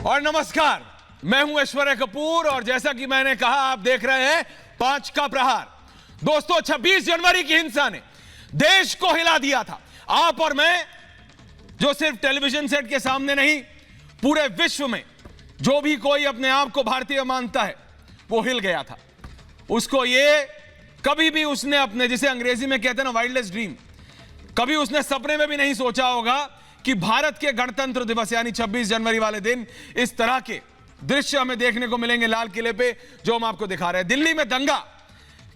और नमस्कार, मैं हूं ऐश्वर्य कपूर और जैसा कि मैंने कहा, आप देख रहे हैं 5 का प्रहार। दोस्तों, 26 जनवरी की हिंसा ने देश को हिला दिया था। आप और मैं, जो सिर्फ टेलीविजन सेट के सामने नहीं, पूरे विश्व में जो भी कोई अपने आप को भारतीय मानता है, वो हिल गया था। उसको ये कभी भी उसने अपने, जिसे अंग्रेजी में कहते हैं ना, वाइल्डेस्ट ड्रीम, कभी उसने सपने में भी नहीं सोचा होगा कि भारत के गणतंत्र दिवस यानी 26 जनवरी वाले दिन इस तरह के दृश्य हमें देखने को मिलेंगे लाल किले पे, जो हम आपको दिखा रहे हैं। दिल्ली में दंगा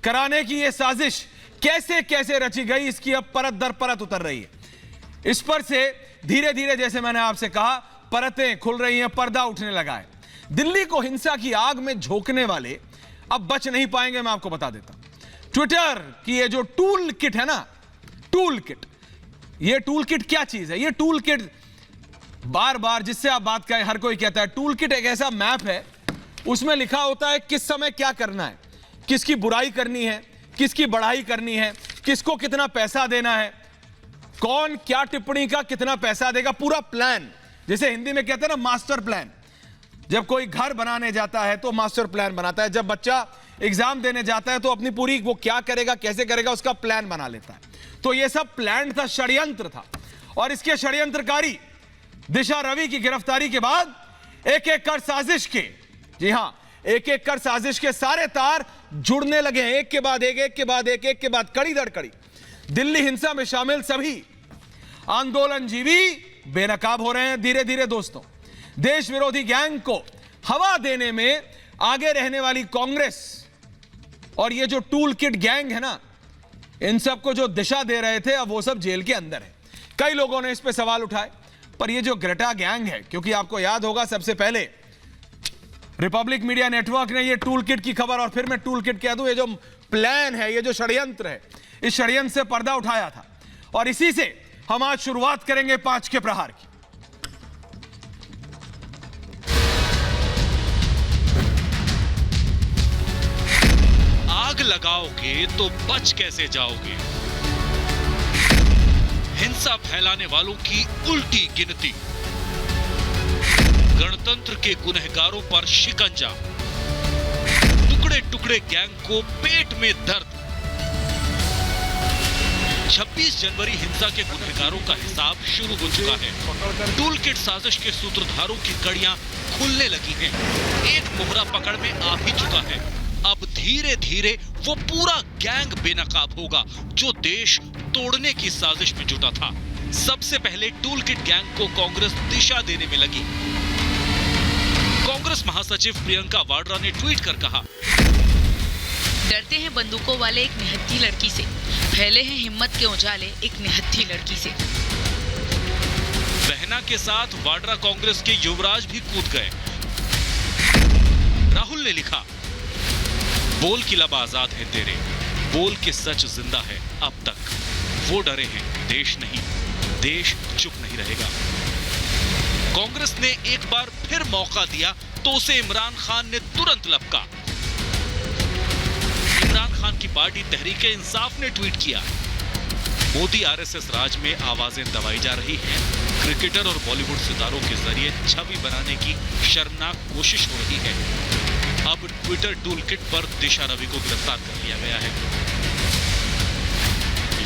कराने की यह साजिश कैसे कैसे रची गई, इसकी अब परत दर परत उतर रही है। इस पर से धीरे धीरे, जैसे मैंने आपसे कहा, परतें खुल रही हैं, पर्दा उठने लगा है। दिल्ली को हिंसा की आग में झोंकने वाले अब बच नहीं पाएंगे, मैं आपको बता देता हूं। ट्विटर की ये जो टूल किट है ना, टूल किट, ये टूल किट क्या चीज है? ये टूल किट बार बार जिससे आप बात करें, हर कोई कहता है टूल किट एक ऐसा मैप है, उसमें लिखा होता है किस समय क्या करना है, किसकी बुराई करनी है, किसकी बढ़ाई करनी है, किसको कितना पैसा देना है, कौन क्या टिप्पणी का कितना पैसा देगा, पूरा प्लान। जैसे हिंदी में कहते हैं ना, मास्टर प्लान। जब कोई घर बनाने जाता है तो मास्टर प्लान बनाता है, जब बच्चा एग्जाम देने जाता है तो अपनी पूरी वो क्या करेगा, कैसे करेगा, उसका प्लान बना लेता है। तो ये सब प्लान था, षड्यंत्र था। और इसके षड्यंत्रकारी दिशा रवि की गिरफ्तारी के बाद एक एक कर साजिश के, जी हां, एक एक कर साजिश के सारे तार जुड़ने लगे हैं, एक के बाद एक, एक के बाद एक के बाद कड़ी दर कड़ी। दिल्ली हिंसा में शामिल सभी आंदोलनजीवी बेनकाब हो रहे हैं धीरे धीरे। दोस्तों, देश विरोधी गैंग को हवा देने में आगे रहने वाली कांग्रेस और ये जो टूल किट गैंग है ना, इन सबको जो दिशा दे रहे थे, अब वो सब जेल के अंदर है। कई लोगों ने इस पे सवाल उठाए, पर ये जो ग्रेटा गैंग है, क्योंकि आपको याद होगा सबसे पहले रिपब्लिक मीडिया नेटवर्क ने ये टूल किट की खबर, और फिर मैं टूल किट कह दूं, ये जो प्लान है, ये जो षड्यंत्र है, इस षड्यंत्र से पर्दा उठाया था। और इसी से हम आज शुरुआत करेंगे 5 के प्रहार की। आग लगाओगे तो बच कैसे जाओगे? हिंसा फैलाने वालों की उल्टी गिनती, गणतंत्र के गुनहगारों पर शिकंजा, टुकड़े टुकड़े गैंग को पेट में दर्द। 26 जनवरी हिंसा के गुनहगारों का हिसाब शुरू हो चुका है। टूल किट साजिश के सूत्रधारों की कड़ियां खुलने लगी हैं। एक मोहरा पकड़ में आ भी चुका है। अब धीरे धीरे वो पूरा गैंग बेनकाब होगा जो देश तोड़ने की साजिश में जुटा था। सबसे पहले टूल किट गैंग को कांग्रेस दिशा देने में लगी। कांग्रेस महासचिव प्रियंका वाड्रा ने ट्वीट कर कहा, डरते हैं बंदूकों वाले एक निहत्थी लड़की से, फैले हैं हिम्मत के उजाले एक निहत्थी लड़की से। बहना के साथ वाड्रा कांग्रेस के युवराज भी कूद गए। राहुल ने लिखा, बोल की लब आजाद है तेरे, बोल के सच जिंदा है अब तक। वो डरे हैं, देश नहीं, देश चुप नहीं रहेगा। कांग्रेस ने एक बार फिर मौका दिया तो उसे इमरान खान ने तुरंत लपका। इमरान खान की पार्टी तहरीके इंसाफ ने ट्वीट किया, मोदी आरएसएस राज में आवाजें दबाई जा रही हैं। क्रिकेटर और बॉलीवुड सितारों के जरिए छवि बनाने की शर्मनाक कोशिश हो रही है। अब ट्विटर टूल किट पर दिशा रवि को गिरफ्तार कर लिया गया है।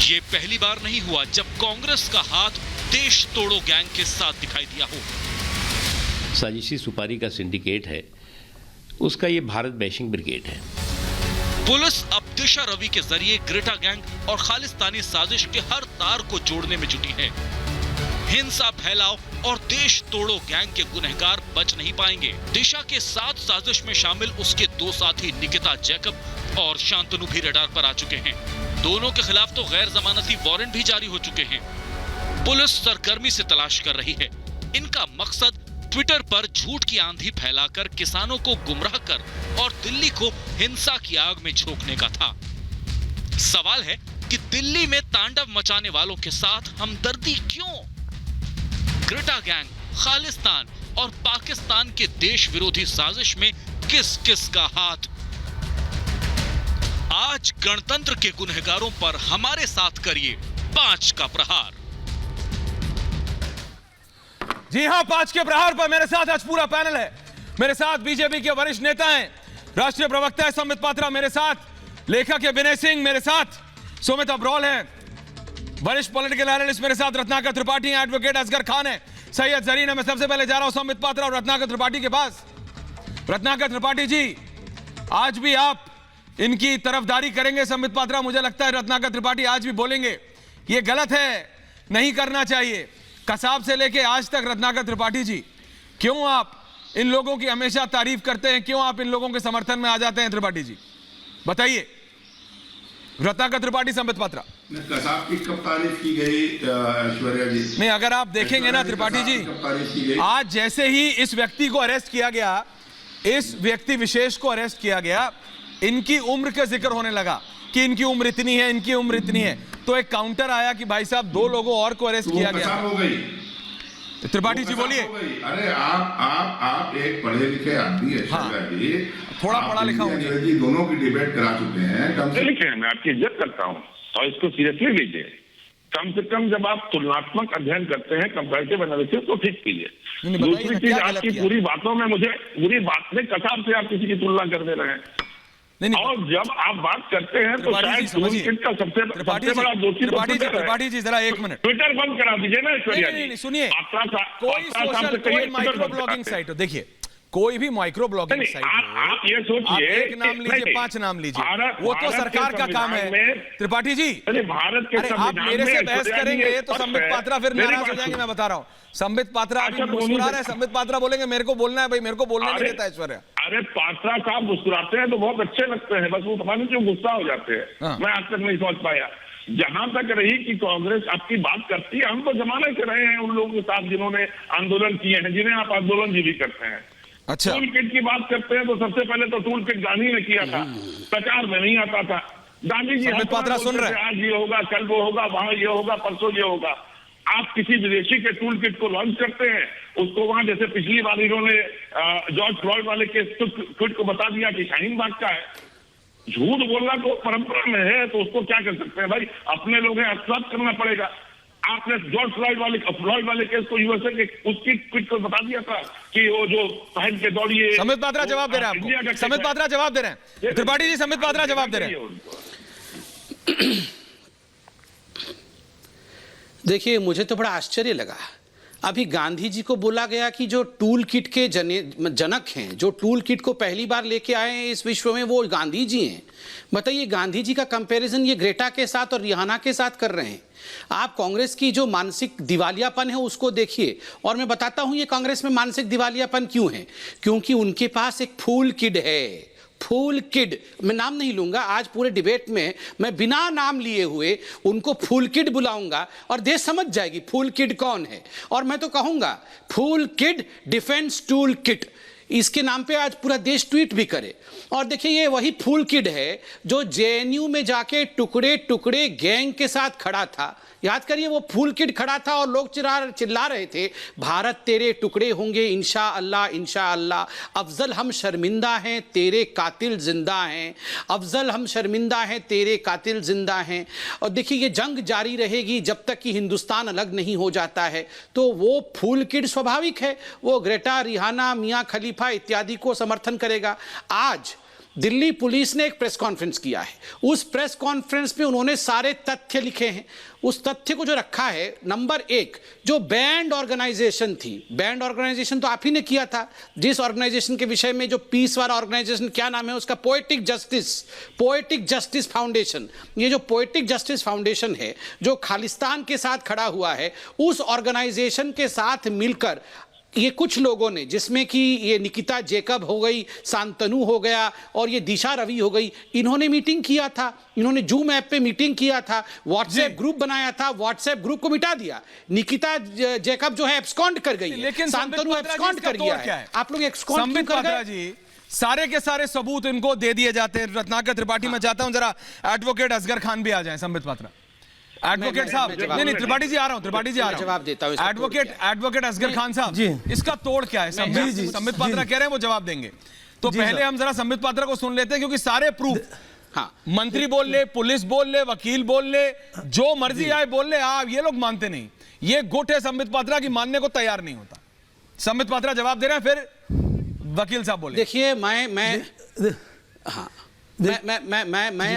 ये पहली बार नहीं हुआ जब कांग्रेस का हाथ देश तोड़ो गैंग के साथ दिखाई दिया हो। साजिशी सुपारी का सिंडिकेट है, उसका ये भारत बैशिंग ब्रिगेड है। पुलिस अब दिशा रवि के जरिए ग्रेटा गैंग और खालिस्तानी साजिश के हर तार को जोड़ने में जुटी है। हिंसा फैलाओ और देश तोड़ो गैंग के गुनहगार बच नहीं पाएंगे। दिशा के साथ साजिश में शामिल उसके 2 साथी निकिता जैकब और शांतनु भी रडार पर आ चुके हैं। दोनों के खिलाफ तो गैर जमानती वारंट भी जारी हो चुके हैं। पुलिस सरगर्मी से तलाश कर रही है। इनका मकसद ट्विटर पर झूठ की आंधी फैलाकर किसानों को गुमराह कर और दिल्ली को हिंसा की आग में झोंकने का था। सवाल है कि दिल्ली में तांडव मचाने वालों के साथ हमदर्दी क्यों? ग्रेटा गैंग, खालिस्तान और पाकिस्तान के देश विरोधी साजिश में किस किस का हाथ? आज गणतंत्र के गुनहगारों पर हमारे साथ करिए 5 का प्रहार। जी हां, 5 के प्रहार पर मेरे साथ आज पूरा पैनल है। मेरे साथ बीजेपी के वरिष्ठ नेता हैं, राष्ट्रीय प्रवक्ता है संबित पात्रा, मेरे साथ लेखक है विनय सिंह, मेरे साथ सुमित अब्रोल है, वरिष्ठ पॉलिटिकल एनालिस्ट मेरे साथ रत्नाकर त्रिपाठी हैं, एडवोकेट असगर खान है, सैयद जरीन है। मैं सबसे पहले जा रहा हूं संबित पात्रा और रत्नाकर त्रिपाठी के पास। रत्नाकर त्रिपाठी जी, आज भी आप इनकी तरफदारी करेंगे संबित पात्रा? मुझे लगता है रत्नाकर त्रिपाठी आज भी बोलेंगे ये गलत है, नहीं करना चाहिए। कसाब से लेके आज तक रत्नाकर त्रिपाठी जी, क्यों आप इन लोगों की हमेशा तारीफ करते हैं, क्यों आप इन लोगों के समर्थन में आ जाते हैं? त्रिपाठी जी बताइए। रत्नाकर त्रिपाठी, संबित पात्रा। कसाब की कब तारीफ की गई ऐश्वर्या जी? नहीं, अगर आप देखेंगे ना त्रिपाठी जी, आज जैसे ही इस व्यक्ति को अरेस्ट किया गया, इस व्यक्ति विशेष को अरेस्ट किया गया, इनकी उम्र का जिक्र होने लगा कि इनकी उम्र इतनी है, इनकी उम्र इतनी है, तो एक काउंटर आया कि भाई साहब 2 लोगों और को अरेस्ट किया गया। हो गई। त्रिपाठी जी बोलिए। अरे आप एक पढ़े लिखे आदमी है ऐश्वर्या जी, थोड़ा पढ़ा लिखा हूं जी, दोनों की डिबेट करा चुके हैं। पढ़े लिखे हैं, मैं आपकी इज्जत करता हूं और इसको सीरियसली लीजिए। कम से कम जब आप तुलनात्मक अध्ययन करते हैं, कंपैरेटिव एनालिसिस, तो ठीक कीजिए। दूसरी चीज, आपकी पूरी बातों में मुझे पूरी बात में कसाब से आप किसी की तुलना कर दे रहे हैं। और जब आप बात करते हैं तो शायद टूल किट का सबसे बड़ा दोषी त्रिपाठी जी जरा 1 मिनट, ट्विटर बंद करा दीजिए ना ऐश्वर्या जी। नहीं, सुनिए, कोई सोशल, कोई माइक्रो ब्लॉगिंग साइट हो, देखिए कोई भी माइक्रो ब्लॉगिंग साइट, आप ये सोचिए, एक नाम लीजिए, 5 नाम लीजिए, वो तो सरकार का काम है। त्रिपाठी जी, भारत के आप मेरे से बहस करेंगे तो संबित पात्रा फिर नाराज हो जाएंगे। मैं बता रहा हूँ, संबित पात्रा अभी मुस्कुरा रहे हैं, संबित पात्रा बोलेंगे मेरे को बोलना है भाई, मेरे को बोलने नहीं देता ऐश्वर्या। अरे पात्रा साहब मुस्कुराते हैं तो बहुत अच्छे लगते हैं, बस वो पता नहीं क्यों गुस्सा हो जाते हैं। मैं आज तक नहीं समझ पाया। जहां तक रही कि कांग्रेस आपकी बात करती है, हम तो जमाने से रहे हैं उन लोगों के साथ जिन्होंने आंदोलन किए हैं, जिन्हें आप आंदोलन भी करते हैं। अच्छा, टूल किट की बात करते हैं तो सबसे पहले तो टूल किट गांधी ने किया था, प्रचार में नहीं आता था। गांधी जी पात्रा सुन रहे हैं, आज ये होगा, कल वो होगा, वहां ये होगा, परसों ये होगा। आप किसी विदेशी के टूल किट को लॉन्च करते हैं, उसको वहां जैसे पिछली बार इन्होंने जॉर्ज फ्लॉयड वाले के ट्वीट को बता दिया कि शाहीन बाग का है। झूठ बोलना तो परंपरा में है, तो उसको क्या कर सकते हैं भाई, अपने लोग हैं, एक्सेप्ट करना पड़ेगा। आपने जॉर्ज फ्लॉयड वाले केस को यूएसए के उसकी ट्वीट को बता दिया था कि वो जो पहन के दौड़िए। संबित पात्रा जवाब दे रहे हैं आपको, संबित पात्रा जवाब दे रहे हैं, त्रिपाठी जी संबित पात्रा जवाब दे रहे हैं। देखिए, मुझे तो बड़ा आश्चर्य लगा। अभी गांधी जी को बोला गया कि जो टूल किट के जनक हैं, जो टूल किट को पहली बार लेके आए हैं इस विश्व में, वो गांधी जी हैं। बताइए, गांधी जी का कंपैरिजन ये ग्रेटा के साथ और रिहाना के साथ कर रहे हैं। आप कांग्रेस की जो मानसिक दिवालियापन है उसको देखिए, और मैं बताता हूं ये कांग्रेस में मानसिक दिवालियापन क्यों है। क्योंकि उनके पास एक फूल किड है, फूल किड। मैं नाम नहीं लूंगा, आज पूरे डिबेट में मैं बिना नाम लिए हुए उनको फूल किड बुलाऊंगा और देश समझ जाएगी फूल किड कौन है। और मैं तो कहूंगा फूल किड डिफेंस टूल किट, इसके नाम पे आज पूरा देश ट्वीट भी करे। और देखिए, ये वही फूल किड है जो जेएनयू में जाके टुकड़े टुकड़े गैंग के साथ खड़ा था। याद करिए, वो फूल किड खड़ा था और लोग चिल्ला रहे थे, भारत तेरे टुकड़े होंगे इंशा अल्लाह, इंशा अल्लाह। अफजल हम शर्मिंदा हैं, तेरे कातिल जिंदा हैं। अफजल हम शर्मिंदा हैं, तेरे कातिल जिंदा हैं। और देखिए, ये जंग जारी रहेगी जब तक कि हिंदुस्तान अलग नहीं हो जाता है। तो वो फूल किड स्वाभाविक है, वो ग्रेटा, रिहाना, मियां खलीफा इत्यादि को समर्थन करेगा। आज दिल्ली पुलिस ने एक प्रेस कॉन्फ्रेंस किया है, उस प्रेस कॉन्फ्रेंस में उन्होंने सारे तथ्य लिखे हैं। उस तथ्य को जो रखा है, नंबर 1, जो बैंड ऑर्गेनाइजेशन थी, बैंड ऑर्गेनाइजेशन तो आप ही ने किया था, जिस ऑर्गेनाइजेशन के विषय में, जो पीस वाला ऑर्गेनाइजेशन, क्या नाम है उसका, पोएटिक जस्टिस फाउंडेशन। ये जो पोएटिक जस्टिस फाउंडेशन है, जो खालिस्तान के साथ खड़ा हुआ है, उस ऑर्गेनाइजेशन के साथ मिलकर ये कुछ लोगों ने, जिसमें कि ये निकिता जैकब हो गई, शांतनु हो गया और ये दिशा रवि हो गई, इन्होंने मीटिंग किया था। इन्होंने जूम ऐप पे मीटिंग किया था, व्हाट्सएप ग्रुप बनाया था, व्हाट्सएप ग्रुप को मिटा दिया। निकिता जैकब जो है एब्सकॉन्ड कर गई है, शांतनु एब्सकॉन्ड कर गया है। आप लोग एब्सकॉन्ड क्यों कर गए? सारे के सारे सबूत इनको दे दिए जाते हैं। रत्नाकर त्रिपाठी, मैं चाहता हूं जरा एडवोकेट असगर खान भी आ जाए। संबित पात्रा, एडवोकेट साहब, नहीं त्रिपाठी जी आ रहा हूं, त्रिपाठी जी आ रहा हूं, जवाब देता हूं। एडवोकेट असगर खान साहब जी, इसका तोड़ क्या है? संबित पात्रा कह रहे हैं वो जवाब देंगे, तो पहले हम जरा संबित पात्रा को सुन लेते हैं, क्योंकि सारे प्रूफ, हाँ, मंत्री बोल ले, पुलिस बोल ले, वकील बोल ले, जो मर्जी आए बोल ले, आप ये लोग मानते नहीं। ये गुट है संबित पात्रा की, मानने को तैयार नहीं होता। संबित पात्रा जवाब दे रहे हैं, फिर वकील साहब बोले। देखिए मैं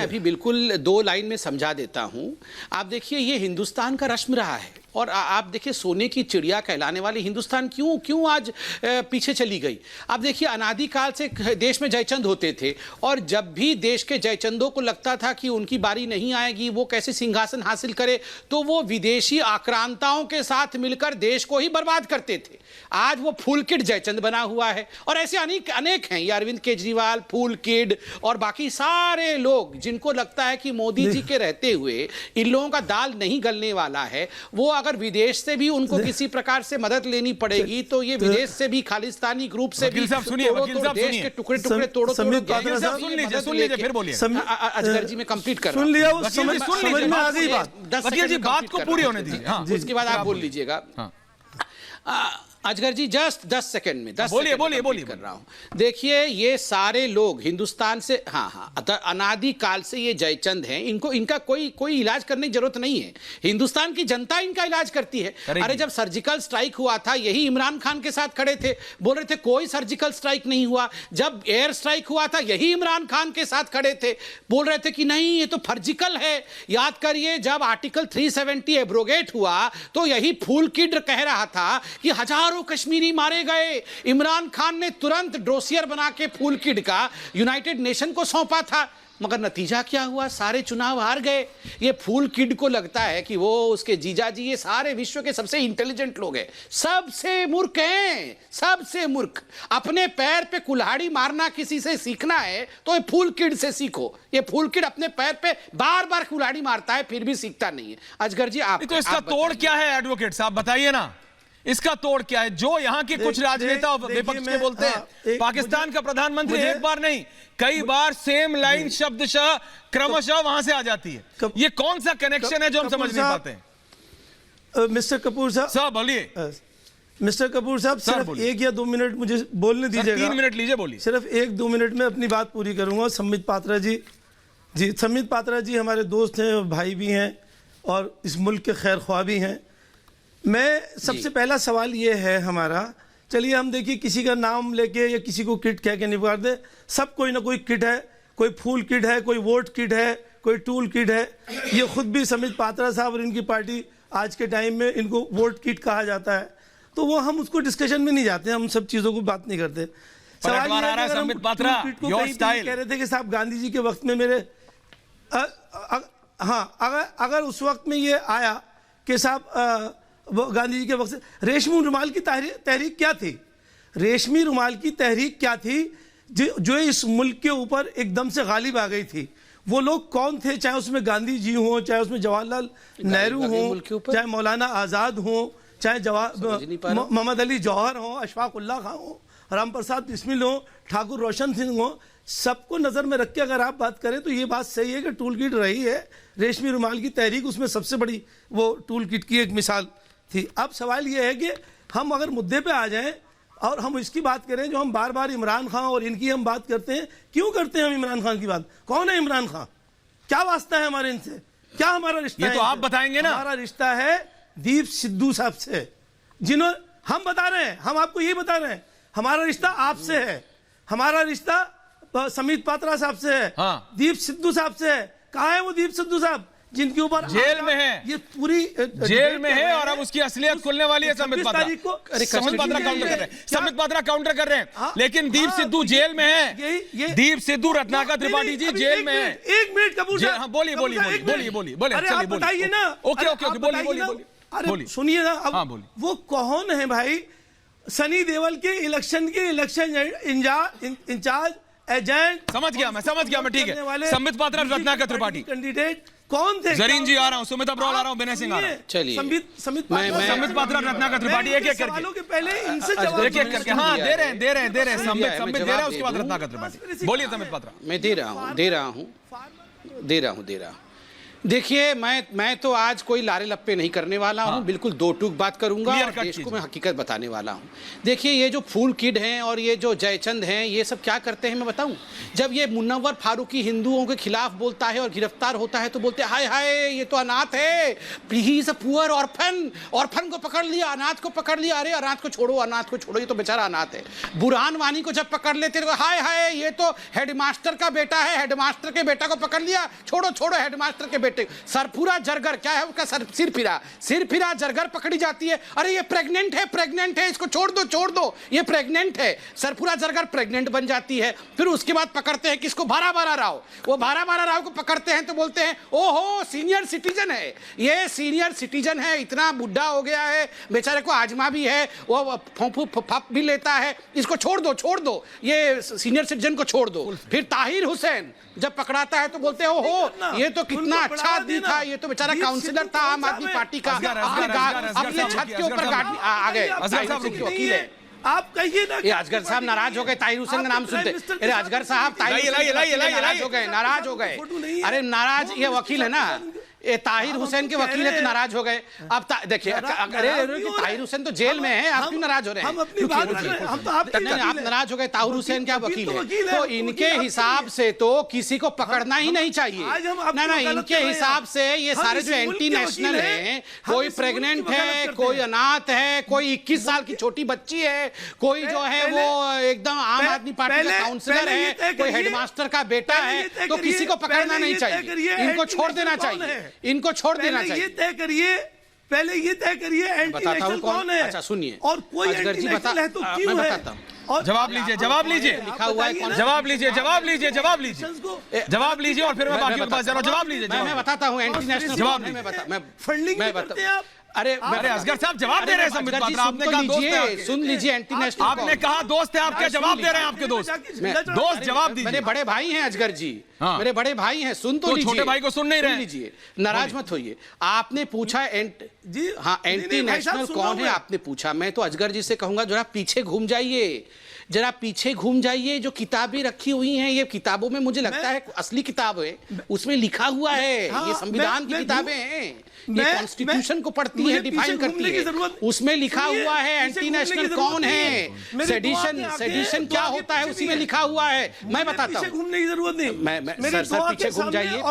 अभी बिल्कुल 2 लाइन में समझा देता हूं। आप देखिए, ये हिंदुस्तान का रस्म रहा है, और आप देखिए सोने की चिड़िया कहलाने वाली हिंदुस्तान क्यों आज पीछे चली गई। आप देखिए, अनादिकाल से देश में जयचंद होते थे, और जब भी देश के जयचंदों को लगता था कि उनकी बारी नहीं आएगी, वो कैसे सिंहासन हासिल करे, तो वो विदेशी आक्रांताओं के साथ मिलकर देश को ही बर्बाद करते थे। आज वो फूलकिड जयचंद बना हुआ है, और ऐसे अनेक हैं, ये अरविंद केजरीवाल, फूलकिड और बाकी सारे लोग जिनको लगता है कि मोदी जी के रहते हुए इन लोगों का दाल नहीं गलने वाला है। वो अगर विदेश से भी उनको किसी प्रकार से मदद लेनी पड़ेगी, तो ये विदेश से भी खालिस्तानी ग्रुप से भी देश के टुकड़े तोड़ो। सुन लीजिए फिर बोलिए। अजगर जी, मैं कंप्लीट कर रहा हूं। सुन लिया, वो समझ में आ गई बात। वकील जी, बात को पूरी होने दीजिए, उसके बाद आप बोल लीजिएगा। अजगर जी, जस्ट 10 सेकंड में 10 बोलिए कर रहा हूं। देखिए, ये सारे लोग हिंदुस्तान से अनादिकाल से ये जयचंद हैं, इनका कोई इलाज करने की जरूरत नहीं है। हिंदुस्तान की जनता इनका इलाज करती है। अरे जब सर्जिकल स्ट्राइक हुआ था, यही इमरान खान के साथ खड़े थे, बोल रहे थे कोई सर्जिकल स्ट्राइक नहीं हुआ। जब एयर स्ट्राइक हुआ था, यही इमरान खान के साथ खड़े थे, बोल रहे थे कि नहीं, ये तो फर्जिकल है। याद करिए, जब आर्टिकल 370 एब्रोगेट हुआ, तो यही फूलकिड कह रहा था कि हजारों कश्मीरी मारे गए। इमरान खान ने तुरंत डोसियर बना के फूलकिड का यूनाइटेड नेशन को सौंपा था, मगर नतीजा क्या हुआ? सारे चुनाव हार गए। ये फूलकिड को लगता है कि वो उसके जीजाजी ये सारे विश्व के सबसे इंटेलिजेंट लोग हैं, सबसे मूर्ख हैं, सबसे मूर्ख। अपने पैर पे कुल्हाड़ी मारना किसी से सीखना है तो ये फूलकिड से सीखो। ये फूलकिड अपने पैर पे बार बार कुल्हाड़ी मारता है, फिर भी सीखता नहीं है। अजगर जी, आप तो इसका तोड़ क्या है एडवोकेट साहब, बताइए ना, इसका तोड़ क्या है? जो यहाँ के कुछ राजनेता विपक्ष के बोलते हैं, पाकिस्तान का प्रधानमंत्री एक बार नहीं कई बार सेम लाइन शब्दशः क्रमशः वहां से आ जाती है। ये कौन सा कनेक्शन है जो हम समझ नहीं पाते हैं? मिस्टर कपूर साहब बोलिए। मिस्टर कपूर साहब, सिर्फ 1 या 2 मिनट मुझे बोलने दीजिएगा। 3 मिनट लीजिए, बोलिए। सिर्फ 1-2 मिनट में अपनी बात पूरी करूंगा। संबित पात्रा जी संबित पात्रा जी हमारे दोस्त हैं, भाई भी हैं, और इस मुल्क के खैर ख्वाह भी हैं। मैं सबसे पहला सवाल ये है हमारा, चलिए हम देखिए, किसी का नाम लेके या किसी को किट कह के नहीं पुकार दे, सब कोई ना कोई किट है, कोई फूल किट है, कोई वोट किट है, कोई टूल किट है। ये खुद भी संबित पात्रा साहब और इनकी पार्टी आज के टाइम में इनको वोट किट कहा जाता है, तो वो हम उसको डिस्कशन में नहीं जाते, हम सब चीज़ों को बात नहीं करते। सवाल ये है, संबित पात्रा कह रहे थे कि साहब गांधी जी के वक्त में मेरे अगर उस वक्त में ये आया कि साहब वो गांधी जी के वक्त से रेशमी रुमाल की तहरीक क्या थी? रेशमी रुमाल की तहरीक क्या थी जो इस मुल्क के ऊपर एकदम से गालिब आ गई थी? वो लोग कौन थे? चाहे उसमें गांधी जी हों, चाहे उसमें जवाहरलाल नेहरू हों, चाहे मौलाना आज़ाद हों, चाहे मोहम्मद अली जौहर हों, अशफाक उल्लाह खां हों, राम प्रसाद बिस्मिल हों, ठाकुर रोशन सिंह हों, सबको नज़र में रख के अगर आप बात करें तो ये बात सही है कि टूल किट रही है। रेशमी रुमाल की तहरीक उसमें सबसे बड़ी वो टूल किट की एक मिसाल थी। अब सवाल ये है कि हम अगर मुद्दे पे आ जाएं और हम इसकी बात करें, जो हम बार बार इमरान खान और इनकी हम बात करते हैं, क्यों करते हैं हम इमरान खान की बात? कौन है इमरान खान? क्या वास्ता है हमारे इनसे? क्या हमारा रिश्ता है? ये तो आप बताएंगे ना। हमारा रिश्ता है दीप सिद्धू साहब से, जिन्होंने हम बता रहे हैं, हम आपको यही बता रहे हैं, हमारा रिश्ता आपसे है, हमारा रिश्ता संबित पात्रा साहब से है, हाँ। दीप सिद्धू साहब से है। कहाँ है वो दीप सिद्धू साहब जिनके ऊपर जेल में है? ये पूरी जेल में है, और अब उसकी असलियत खुलने वाली है। संबित पात्रा काउंटर कर रहे हैं, संबित पात्रा काउंटर कर रहे हैं, लेकिन दीप सिद्धू जेल में है। दीप सिद्धू रत्नाकर त्रिपाठी जी जेल में है। 1 मिनट कपूर साहब, बोलिए बताइए ना। ओके, बोलिए। सुनिए ना, अब वो कौन है भाई? सनी देओल के इलेक्शन इंचार्ज एजेंट। समझ गया मैं, ठीक है। संबित पात्रा रत्नाकर त्रिपाठी कैंडिडेट कौन थे? जरीन जी आ रहा हूं, सुमित अब्रोल आ रहा हूं, विनय सिंह आ रहा हूं। चलिए, संबित पात्रा रत्नाकर त्रिपाठी एक एक करके पहले इनसे जवाब करके हाँ दे रहे हैं। संबित दे रहा है, उसके बाद रत्नाकर त्रिपाठी। बोलिए संबित पात्रा। मैं दे रहा हूं। देखिए, मैं तो आज कोई लारे लप्पे नहीं करने वाला हूं, बिल्कुल दो टूक बात करूंगा Clear और cut देश को चीज़। मैं हकीकत बताने वाला हूं। देखिए, ये जो फूल किड हैं और ये जो जयचंद हैं, ये सब क्या करते हैं मैं बताऊं। जब ये मुन्नवर फारूकी हिंदुओं के खिलाफ बोलता है और गिरफ्तार होता है तो बोलते हैं हाय हाय ये तो अनाथ है, he is a poor orphan, orphan को पकड़ लिया, अनाथ को पकड़ लिया, अरे अनाथ को छोड़ो, अनाथ को छोड़ो, ये तो बेचारा अनाथ है। बुरहान वानी को जब पकड़ लेते तो हाय हाय ये तो हेडमास्टर का बेटा है, हेडमास्टर के बेटा को पकड़ लिया, छोड़ो छोड़ो हेडमास्टर के बेटे। सरपुरा जरगर क्या है उसका सिर फिरा जरगर पकड़ी जाती है, अरे ये प्रेग्नेंट है, इसको छोड़ दो, ये प्रेग्नेंट है। सरपुरा जरगर प्रेग्नेंट बन जाती है। फिर उसके बाद पकड़ते हैं किसको, भारा राव। वो भारा राव को पकड़ते हैं तो बोलते हैं ओहो सीनियर सिटीजन है, ये सीनियर सिटीजन है, इतना बुढ़ा हो गया है, बेचारे को आजमा भी है, वो फप भी लेता है, इसको छोड़ दो, ये सीनियर सिटीजन को छोड़ दो। फिर ताहिर हुसैन जब पकड़ाता है तो बोलते हैं ओहो ये तो कितना अच्छा आदमी था, ये तो बेचारा काउंसिलर था आम आदमी पार्टी का, अपने छत के ऊपर आ गए। वकील है, आप कहिए ना। ये असगर साहब नाराज हो गए, ताहिर हुसैन का नाम सुनते, अरे असगर साहब नाराज हो गए, अरे नाराज, ये वकील है ना, ये ताहिर हुसैन के वकील है तो नाराज हो गए। अब देखिए ताहिर हुसैन तो जेल में है, आप क्यों नाराज हो रहे हैं? आप नाराज हो गए, ताहिर हुसैन क्या वकील है, तो इनके हिसाब से तो किसी को पकड़ना ही नहीं चाहिए ना, इनके हिसाब से ये सारे जो एंटी नेशनल हैं, कोई प्रेग्नेंट है, कोई अनाथ है, कोई 21 साल की छोटी बच्ची है, कोई जो है वो एकदम आम आदमी पार्टी का काउंसिलर है, कोई हेडमास्टर का बेटा है, तो किसी को पकड़ना नहीं चाहिए, इनको छोड़ देना चाहिए, इनको छोड़ देना चाहिए। पहले ये तय करिए एंटी नेशनल कौन है। अच्छा सुनिए, और कोई एंटी नेशनल है तो क्यों है? और जवाब लीजिए लिखा हुआ है कौन? जवाब लीजिए और फिर मैं बाकी के पास जा रहा हूं। जवाब लीजिए, मैं बताता हूं एंटी नेशनल जवाब मैं फंडिंग करते हैं आप। अरे असगर साहब जवाब दे रहे हैं, संबित पात्रा आपने कहा दोस्त है आपके। सुन लीजिए एंटी नेशनल आपने कहा दोस्त है आपके, जवाब दे रहे हैं आपके दोस्त जवाब दीजिए। मेरे बड़े भाई हैं असगर जी, मेरे बड़े भाई हैं, सुन तो लीजिए, छोटे भाई को सुन नहीं रहे लीजिए, नाराज मत होइए। आपने पूछा एंटी नेशनल कौन है, आपने पूछा, मैं तो असगर जी से कहूंगा जरा पीछे घूम जाइए, जो किताबें रखी हुई हैं, ये किताबों में मुझे लगता है असली किताब है, उसमें लिखा हुआ है, ये संविधान की किताबें हैं, ये कॉन्स्टिट्यूशन को पढ़ती है, डिफाइन करती है, उसमें लिखा हुआ है एंटी नेशनल कौन है, सेडिशन क्या होता है उसी में लिखा हुआ है। मैं बताता हूँ, घूमने की जरूरत नहीं, सर पीछे घूम जाइए,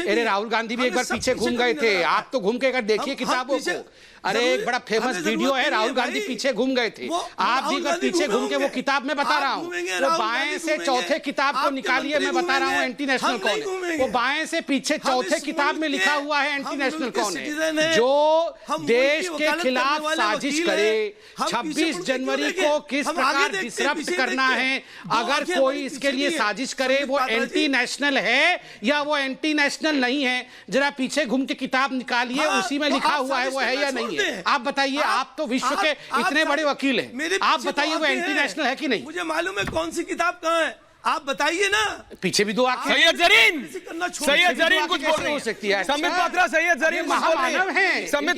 अरे राहुल गांधी भी एक बार पीछे घूम गए थे, आप तो घूम के अगर देखिए किताबों को, अरे एक बड़ा फेमस वीडियो है, राहुल गांधी पीछे घूम गए थे, आप भी अगर पीछे घूम के वो किताब में बता रहा हूँ, वो बाएं से चौथे किताब को निकालिए, मैं बता रहा हूँ एंटी नेशनल कौन है, वो बाएं से पीछे चौथे किताब में लिखा हुआ है एंटी नेशनल कौन है, जो देश के खिलाफ साजिश करे, 26 जनवरी को किस प्रकार डिसरप्ट करना है, अगर कोई इसके लिए साजिश करे वो एंटी नेशनल है या वो एंटी नेशनल नहीं है, जरा पीछे घूम के किताब निकालिए, उसी में लिखा हुआ है वो है या नहीं है। आप बताइए, आप तो विश्व के इतने बड़े वकील हैं, आप बताइए वो एंटी नेशनल है कि नहीं? मुझे मालूम है कौन सी किताब कहाँ है, आप बताइए ना। पीछे भी दो आंखें। सैयद जरीन कुछ बोल रही हो सकती है, संबित पात्रा सैयद जरीन महामानव हैं, संबित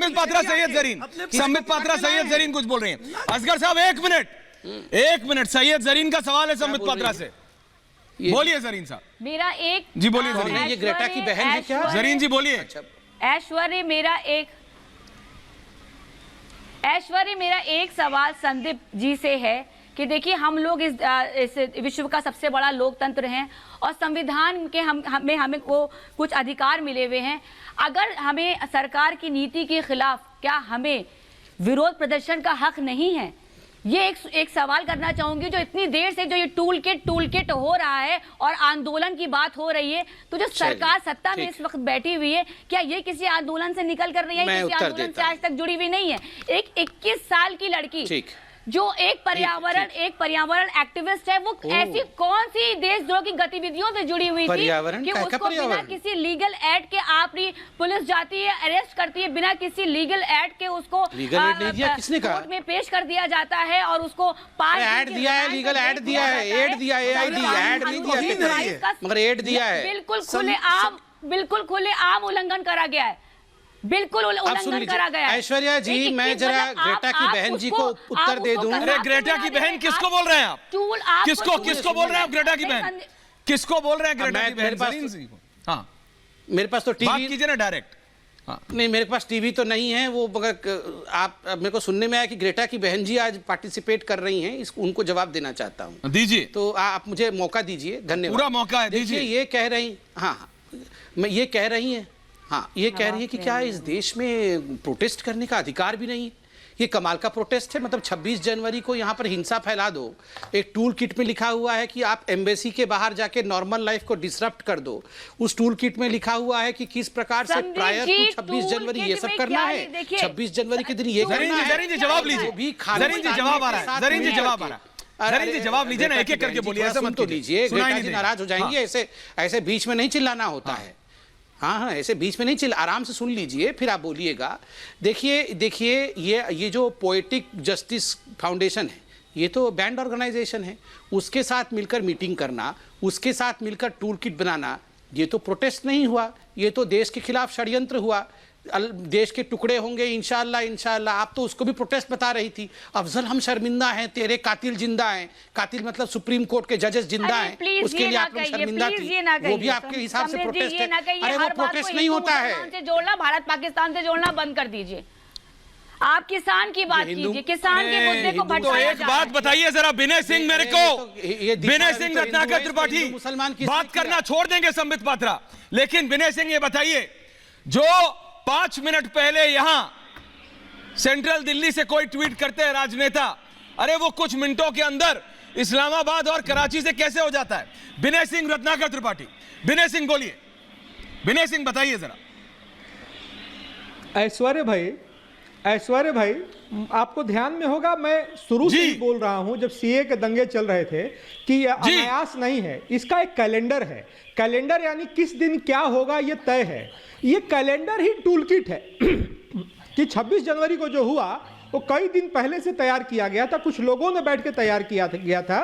पात्रा सैयद जरीन कुछ बोल रहे हैं। असगर साहब एक मिनट, सैयद जरीन का सवाल है संबित पात्रा से, बोलिए जरीन साहब। मेरा एक जी बोलिए जरीन। ये ग्रेटा की बहन है क्या? जरीन जी बोलिए। ऐश्वर्य मेरा एक सवाल संदीप जी से है कि देखिए हम लोग इस विश्व का सबसे बड़ा लोकतंत्र हैं और संविधान के हमें को कुछ अधिकार मिले हुए हैं, अगर हमें सरकार की नीति के खिलाफ क्या हमें विरोध प्रदर्शन का हक नहीं है? ये एक सवाल करना चाहूंगी, जो इतनी देर से जो ये टूल किट हो रहा है और आंदोलन की बात हो रही है, तो जो सरकार सत्ता में इस वक्त बैठी हुई है, क्या ये किसी आंदोलन से निकल कर रही है, किसी आंदोलन से आज तक जुड़ी हुई नहीं है? एक 21 साल की लड़की जो एक पर्यावरण एक्टिविस्ट है, वो ऐसी कौन सी देशद्रोह की गतिविधियों से जुड़ी हुई थी कि उसको बिना किसी लीगल एड के पुलिस जाती है, अरेस्ट करती है, बिना किसी लीगल एड के उसको कोर्ट में पेश कर दिया जाता है और उसको एड दिया है, लीगल एड दिया है, एड दिया है, एड नहीं दिया, मगर एड दिया है, बिल्कुल खुलेआम उल्लंघन करा गया है, बिल्कुल उल्लंघन करा गया है। ऐश्वर्या जी, मैं जरा ग्रेटा की बहन जी को उत्तर दे दूं। अरे ग्रेटा की बहन किसको बोल रहे हैं आप? किसको बोल रहे हैं आप? ग्रेटा की बहन किसको बोल रहे हैं? ग्रेटा की बहन जरीन जी को। हाँ मेरे पास तो बात टीवी कीजिए ना डायरेक्ट। नहीं, मेरे पास टीवी तो नहीं है। वो मगर आप मेरे को सुनने में आया कि ग्रेटा की बहन जी आज पार्टिसिपेट कर रही हैं, इसको उनको जवाब देना चाहता हूं। दीजिए। तो आप मुझे मौका दीजिए, धन्यवाद। पूरा मौका है, देखिए, दीजिए। ये कह रही, हाँ, मैं ये कह रही हैं, हाँ, ये कह रही है कि क्या इस देश में प्रोटेस्ट करने का अधिकार भी नहीं है? ये कमाल का प्रोटेस्ट है। मतलब 26 जनवरी को यहाँ पर हिंसा फैला दो। एक टूल किट में लिखा हुआ है कि आप एम्बेसी के बाहर जाके नॉर्मल लाइफ को डिसरप्ट कर दो। उस टूल किट में लिखा हुआ है कि किस प्रकार से प्रायर टू 26 जनवरी ये सब करना है। 26 जनवरी के दिन ये करना है। जरीन जी जवाब लीजिए। जरीन जी जवाब आ रहा है। जरीन जी जवाब आ रहा है। जरीन जी जवाब लीजिए ना, एक एक करके बोलिए। ऐसा मत तो लीजिए, ग्रेटा जी नाराज हो जाएंगी। हाँ। ऐसे बीच में नहीं चिल्लाना होता है। हाँ, ऐसे बीच में नहीं चिल्ला, आराम से सुन लीजिए फिर आप बोलिएगा। देखिए ये जो पोएटिक जस्टिस फाउंडेशन है, ये तो बैंड ऑर्गेनाइजेशन है। उसके साथ मिलकर मीटिंग करना, उसके साथ मिलकर टूल किट बनाना, ये तो प्रोटेस्ट नहीं हुआ, ये तो देश के खिलाफ षड्यंत्र हुआ। देश के टुकड़े होंगे इंशाअल्लाह। आप तो उसको भी प्रोटेस्ट बता रही थी। अफजल, हम शर्मिंदा हैं, तेरे कातिल जिंदा हैं। कातिल मतलब सुप्रीम कोर्ट के जजेस जिंदा हैं, उसके लिए आप लोग शर्मिंदा थी। वो भी आपके हिसाब से प्रोटेस्ट है? अरे वो प्रोटेस्ट नहीं होता है। जोड़ना, भारत पाकिस्तान से जोड़ना बंद कर दीजिए। आप किसान की बात कीजिए, किसान के मुद्दे को तो एक बात बताइए जरा, विनय सिंह मेरे को, विनय सिंह रत्नाकर त्रिपाठी बात करना छोड़ देंगे संबित पात्रा, लेकिन विनय सिंह ये बताइए, जो 5 मिनट पहले यहां सेंट्रल दिल्ली से कोई ट्वीट करते हैं राजनेता, अरे वो कुछ मिनटों के अंदर इस्लामाबाद और कराची से कैसे हो जाता है? विनय सिंह रत्नाकर त्रिपाठी, विनय सिंह बोलिए, विनय सिंह बताइए जरा। ऐश्वर्य भाई, आपको ध्यान में होगा, मैं शुरू से ही बोल रहा हूं, जब सीए के दंगे चल रहे थे, कि यह अनायास नहीं है, इसका एक कैलेंडर है। कैलेंडर यानी किस दिन क्या होगा ये तय है। ये कैलेंडर ही टूल किट है कि 26 जनवरी को जो हुआ वो कई दिन पहले से तैयार किया गया था, कुछ लोगों ने बैठ के तैयार किया गया था।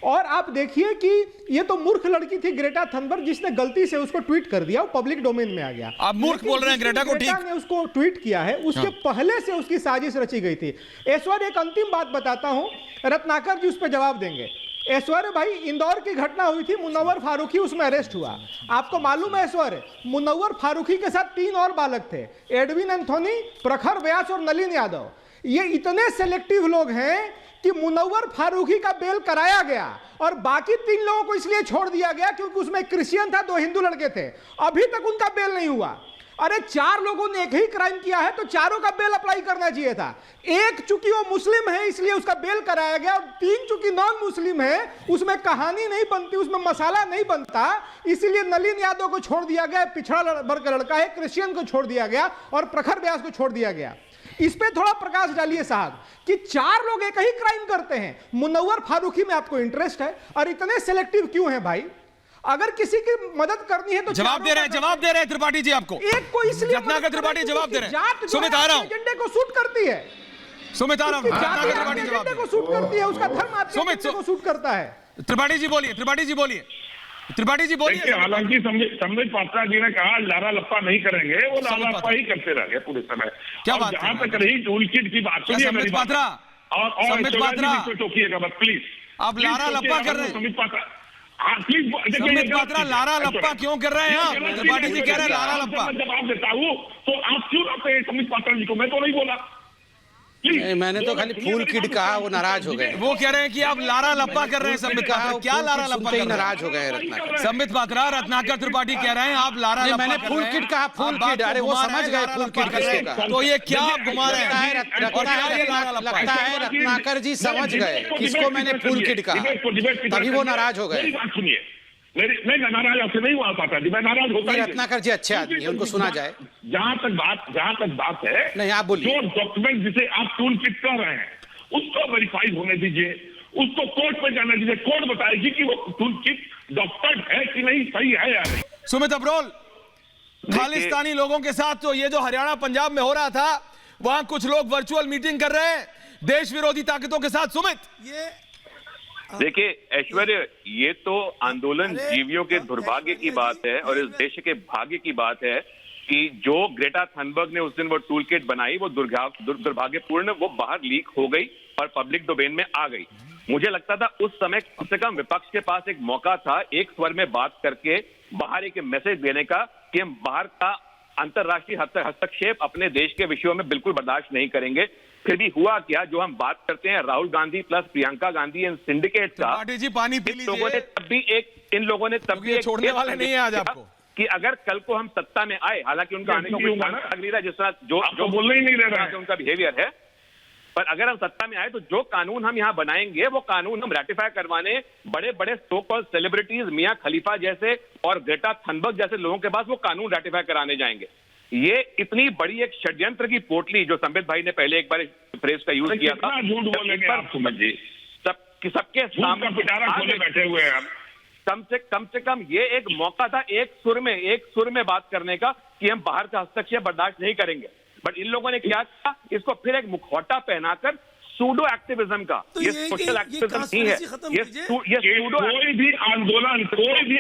और आप देखिए कि ये तो मूर्ख लड़की थी ग्रेटा थनबर्ग, जिसने गलती से उसको ट्वीट कर दिया, वो पब्लिक डोमेन में आ गया। आप मूर्ख बोल रहे हैं ग्रेटा को, ठीक ने उसको ट्वीट किया है, उसके पहले से उसकी साजिश रची गई थी। ऐश्वर्य, एक अंतिम बात बताता हूं, रत्नाकर जी उस पर जवाब देंगे। ऐश्वर्य भाई, इंदौर की घटना हुई थी, मुनव्वर फारूकी उसमें अरेस्ट हुआ। आपको मालूम है ऐश्वर्य, मुनव्वर फारूकी के साथ 3 और बालक थे, एडविन एंथोनी, प्रखर व्यास और नलिन यादव। ये इतने सेलेक्टिव लोग हैं कि मुनव्वर फारूकी का बेल कराया गया और बाकी 3 लोगों को इसलिए छोड़ दिया गया क्योंकि उसमें एक क्रिश्चियन था, 2 हिंदू लड़के थे। अभी तक उनका बेल नहीं हुआ। अरे 4 लोगों ने एक ही क्राइम किया है तो चारों का बेल अप्लाई करना चाहिए था। एक चूंकि वो मुस्लिम है इसलिए उसका बेल कराया गया, और 3 चूंकि नॉन मुस्लिम है, उसमें कहानी नहीं बनती, उसमें मसाला नहीं बनता, इसीलिए नलिन यादव को छोड़ दिया गया, पिछड़ा वर्ग का लड़का है, क्रिश्चियन को छोड़ दिया गया और प्रखर व्यास को छोड़ दिया गया। इस पे थोड़ा प्रकाश डालिए साहब कि 4 लोग एक ही क्राइम करते हैं। मुनव्वर फारूकी में आपको इंटरेस्ट है और इतने सेलेक्टिव क्यों हैं भाई? अगर किसी की मदद करनी है तो जवाब दे रहे हैं त्रिपाठी जी आपको। एक को इसलिए रत्नाकर त्रिपाठी जवाब दे रहे हैं। सुमित आ रहा हूं, एजेंडे को सूट करती है। सुमित आ रहा हूं, रत्नाकर त्रिपाठी जवाब को सूट करती है, उसका धर्म आपके एजेंडे को सूट करता है। त्रिपाठी जी बोलिए, त्रिपाठी जी बोलिए, त्रिपाठी जी बोलिए। हालांकि संबित पात्रा जी ने कहा लारा लप्पा नहीं करेंगे, वो लारा लप्पा ही करते रह गए पूरे समय। क्या बात, जहां तक रही टूल किट की बात, सुनिए मेरी बात, और संबित पात्रा टोकिएगा बस प्लीज। आप लारा लप्पा कर रहे हैं संबित पात्रा, प्लीज। संबित पात्रा लारा लप्पा क्यों कर रहे हैं आप? त्रिपाठी जी कह रहे हैं लारा लप्पा। जवाब देता हूँ तो आप क्यों आते हैं संबित पात्रा जी को? मैं तो नहीं बोला, मैंने तो खाली फूल किड कहा, वो नाराज हो गए। वो कह रहे हैं कि आप लारा लप्पा कर रहे हैं। संबित पात्रा क्या लारा लप्पा कर रहे हैं? नाराज हो गए रत्नाकर। संबित पात्रा, रत्नाकर त्रिपाठी कह रहे हैं आप लारा लप्पा। मैंने फूल किड कहा, फूल किड, अरे वो समझ गए फूल किड किसको कहा। तो ये क्या आप घुमा रहे हैं? लगता है रत्नाकर जी समझ गए किसको मैंने फूल किड कहा, तभी वो नाराज हो गए। सुनिए, मैं नाराज आपसे नहीं हुआ पाता जी, मैं नाराज होता ही। रत्नाकर जी अच्छे आदमी है, उनको सुना जाए। जहां तक बात है, नहीं आप बोलिए। जो डॉक्यूमेंट जिसे आप टूल किट कर रहे हैं उसको वेरीफाई होने दीजिए, उसको कोर्ट में जाने दीजिए, कोर्ट बताएगी कि वो टूल किट डॉक्टर्ड है कि नहीं, सही है या नहीं। सुमित अब्रोल, खालिस्तानी लोगों के साथ तो ये जो हरियाणा पंजाब में हो रहा था, वहां कुछ लोग वर्चुअल मीटिंग कर रहे हैं देश विरोधी ताकतों के साथ। सुमित, ये देखिए ऐश्वर्य, ये तो आंदोलन जीवियों के दुर्भाग्य की बात है और इस देश के भाग्य की बात है कि जो ग्रेटा थनबर्ग ने उस दिन वो टूल किट बनाई, वो दुर्भाग्यपूर्ण, वो बाहर लीक हो गई और पब्लिक डोमेन में आ गई। मुझे लगता था उस समय कम से कम विपक्ष के पास एक मौका था एक स्वर में बात करके बाहर एक मैसेज देने का कि हम बाहर का अंतर्राष्ट्रीय हस्तक्षेप अपने देश के विषयों में बिल्कुल बर्दाश्त नहीं करेंगे। फिर भी हुआ क्या, जो हम बात करते हैं Rahul Gandhi plus Priyanka Gandhi and syndicate का, जी पानी पी लीजिए। इन लोगों ने तब भी एक छोड़ने वाले नहीं है आज आपको कि अगर कल को हम सत्ता में आए, हालांकि उनका आने का लग नहीं रहा जिस तरह जो बोलने ही नहीं दे रहा है उनका बिहेवियर है, पर अगर हम सत्ता में आए तो जो कानून हम यहाँ बनाएंगे वो कानून हम रेटिफाई करवाने बड़े बड़े सो कॉल्ड सेलिब्रिटीज मियां खलीफा जैसे और ग्रेटा थनबर्ग जैसे लोगों के पास वो कानून रेटिफाई कराने जाएंगे। ये इतनी बड़ी एक षड्यंत्र की पोटली, जो संबित भाई ने पहले एक बार फ्रेज का यूज किया था, झूठ बोलेंगे आप सुमित जी, सबके सामने बैठे हुए हैं आप। कम से कम ये एक मौका था एक सुर में बात करने का कि हम बाहर का हस्तक्षेप बर्दाश्त नहीं करेंगे। बट इन लोगों ने क्या किया, इसको फिर एक मुखौटा पहनाकर सूडो एक्टिविज्म का, तो ये सोशल एक्टिविज्म नहीं है, ये कोई भी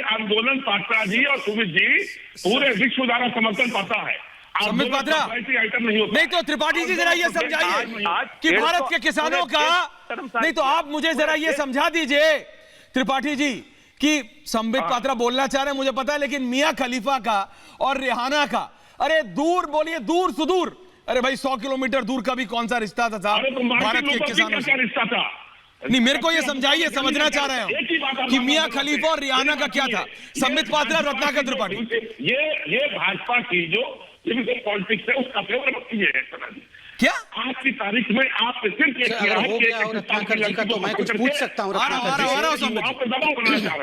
आंदोलन पात्रा जी और सुमित जी पूरे विश्व द्वारा समर्थन पाता है। संबित पात्रा नहीं तो त्रिपाठी जी जरा ये समझाइए कि भारत के किसानों का, नहीं तो आप मुझे जरा ये समझा दीजिए त्रिपाठी जी कि संबित पात्रा बोलना चाह रहे हैं मुझे पता है, लेकिन मियां खलीफा का और रिहाना का, अरे दूर बोलिए, दूर सुदूर, अरे भाई 100 किलोमीटर दूर का भी कौन सा रिश्ता था साहब भारत के किसानों से? रिश्ता था नहीं, मेरे को ये समझाइए, समझना चाह रहे हो कि मियां खलीफा और रिहाना का क्या था? संबित पात्रा, रत्नाकर त्रिपाठी, ये भाजपा की जो पॉलिटिक्स है उसका फेवर है। क्या आज की तारीख में आप सिर्फ हो गया और रत्नाकर जी का तो मैं कुछ पूछ सकता हूँ।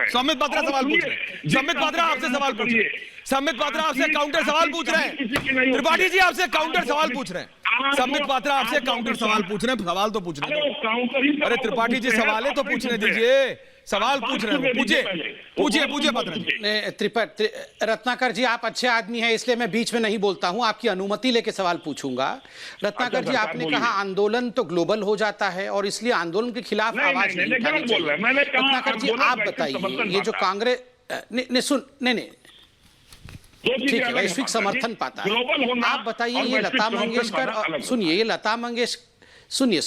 संबित पात्रा सवाल पूछ रहे हैं, संबित पात्रा आपसे सवाल पूछ रहे हैं, संबित पात्रा आपसे काउंटर सवाल पूछ रहे हैं, त्रिपाठी जी आपसे काउंटर सवाल पूछ रहे हैं, संबित पात्रा आपसे काउंटर सवाल पूछ रहे हैं, सवाल तो पूछने दो। अरे त्रिपाठी जी सवाल है तो पूछने दीजिए, सवाल पूछ रहे हैं, पूछिए पात्रा जी। रत्नाकर जी आप अच्छे आदमी हैं इसलिए मैं बीच में नहीं बोलता हूं, आपकी अनुमति लेके सवाल पूछूंगा। रत्नाकर जी आपने कहा आंदोलन तो ग्लोबल हो जाता है और इसलिए आंदोलन के खिलाफ आवाज नहीं उठानी चाहिए। रत्नाकर जी आप बताइए, ये जो कांग्रेस नहीं ठीक है, वैश्विक समर्थन पाता है, आप बताइए ये लता मंगेशकर, सुनिए ये लता मंगेशकर, सुनिए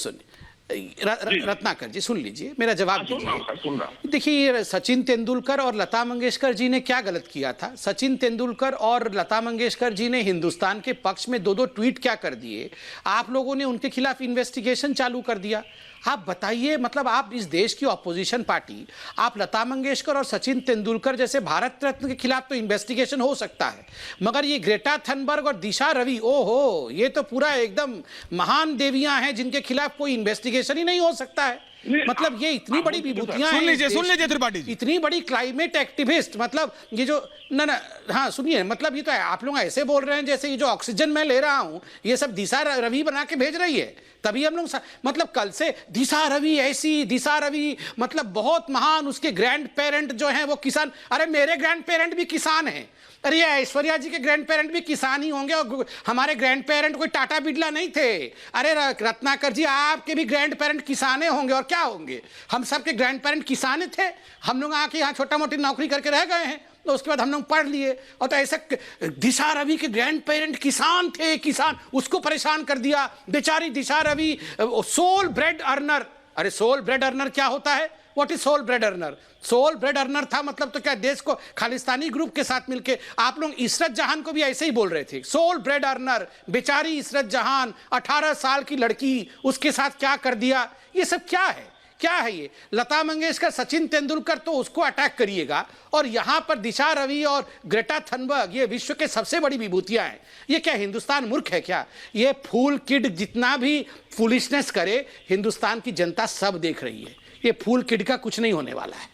रत्नाकर जी सुन लीजिए, मेरा जवाब दीजिए। देखिए सचिन तेंदुलकर और लता मंगेशकर जी ने क्या गलत किया था? सचिन तेंदुलकर और लता मंगेशकर जी ने हिंदुस्तान के पक्ष में 2-2 ट्वीट क्या कर दिए, आप लोगों ने उनके खिलाफ इन्वेस्टिगेशन चालू कर दिया। आप बताइए, मतलब आप इस देश की ऑपोजिशन पार्टी, आप लता मंगेशकर और सचिन तेंदुलकर जैसे भारत रत्न के खिलाफ तो इन्वेस्टिगेशन हो सकता है, मगर ये ग्रेटा थनबर्ग और दिशा रवि, ओहो, ये तो पूरा एकदम महान देवियां हैं जिनके खिलाफ कोई इन्वेस्टिगेशन ही नहीं हो सकता है। मतलब ये इतनी बड़ी विभूतियां हैं, सुन लीजिए त्रिपाठी जी, इतनी बड़ी क्लाइमेट एक्टिविस्ट, मतलब ये जो ना हाँ सुनिए, मतलब ये तो आप लोग ऐसे बोल रहे हैं जैसे ये जो ऑक्सीजन मैं ले रहा हूं ये सब दिशा रवि बना के भेज रही है, तभी हम लोग मतलब कल से दिशा रवि ऐसी, दिशा रवि मतलब बहुत महान, उसके ग्रैंड पेरेंट जो हैं वो किसान। अरे मेरे ग्रैंड पेरेंट भी किसान हैं, अरे ऐश्वर्या जी के ग्रैंड पेरेंट भी किसान ही होंगे और हमारे ग्रैंड पेरेंट कोई टाटा बिरला नहीं थे। अरे रत्नाकर जी आपके भी ग्रैंड पेरेंट किसाने होंगे और क्या होंगे, हम सबके ग्रैंड पेरेंट किसाने थे, हम लोग आके यहाँ छोटा मोटी नौकरी करके रह गए हैं, तो उसके बाद हम लोग पढ़ लिए, और तो ऐसे दिशा रवि के ग्रैंड पेरेंट किसान थे, किसान उसको परेशान कर दिया बेचारी Disha Ravi, sole bread earner. अरे सोल ब्रेड अर्नर क्या होता है? What is sole bread earner? Sole bread earner था मतलब तो क्या देश को खालिस्तानी ग्रुप के साथ मिलके आप लोग इशरत जहां को भी ऐसे ही बोल रहे थे, सोल ब्रेड अर्नर, बेचारी इशरत जहां 18 साल की लड़की, उसके साथ क्या कर दिया, ये सब क्या है? क्या है ये? लता मंगेशकर, सचिन तेंदुलकर तो उसको अटैक करिएगा, और यहां पर दिशा रवि और ग्रेटा थनबर्ग ये विश्व के सबसे बड़ी विभूतियां हैं। ये क्या हिंदुस्तान मूर्ख है क्या? ये फूल किड जितना भी फुलिशनेस करे हिंदुस्तान की जनता सब देख रही है, ये फूल किड का कुछ नहीं होने वाला है।